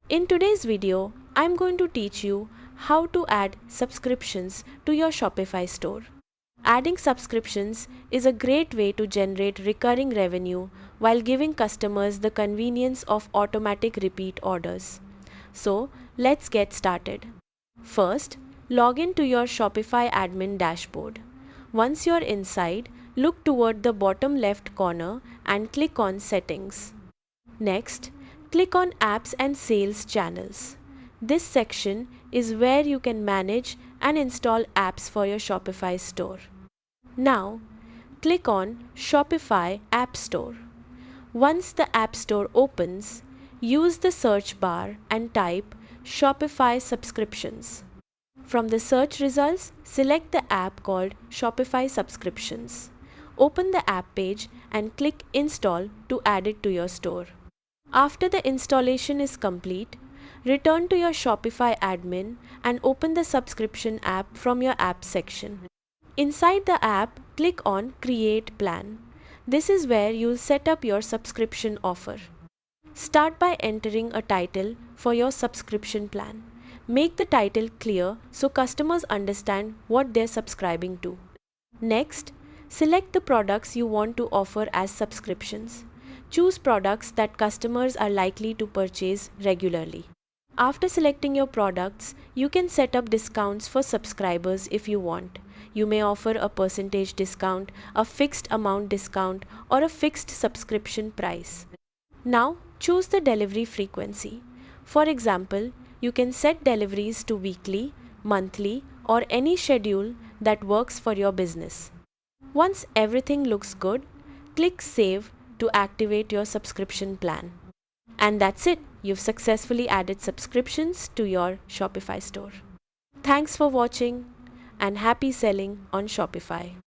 In today's video, I'm going to teach you how to add subscriptions to your Shopify store. Adding subscriptions is a great way to generate recurring revenue while giving customers the convenience of automatic repeat orders. So, let's get started. First, log in to your Shopify admin dashboard. Once you're inside, look toward the bottom left corner and click on Settings. Next, click on Apps and Sales Channels. This section is where you can manage and install apps for your Shopify store. Now, click on Shopify App Store. Once the App Store opens, use the search bar and type Shopify Subscriptions. From the search results, select the app called Shopify Subscriptions. Open the app page and click Install to add it to your store. After the installation is complete, return to your Shopify admin and open the subscription app from your app section. Inside the app, click on Create Plan. This is where you'll set up your subscription offer. Start by entering a title for your subscription plan. Make the title clear so customers understand what they're subscribing to. Next, select the products you want to offer as subscriptions. Choose products that customers are likely to purchase regularly. After selecting your products, you can set up discounts for subscribers if you want. You may offer a percentage discount, a fixed amount discount, or a fixed subscription price. Now, choose the delivery frequency. For example, you can set deliveries to weekly, monthly, or any schedule that works for your business. Once everything looks good, click Save to activate your subscription plan. And that's it. You've successfully added subscriptions to your Shopify store. Thanks for watching and happy selling on Shopify.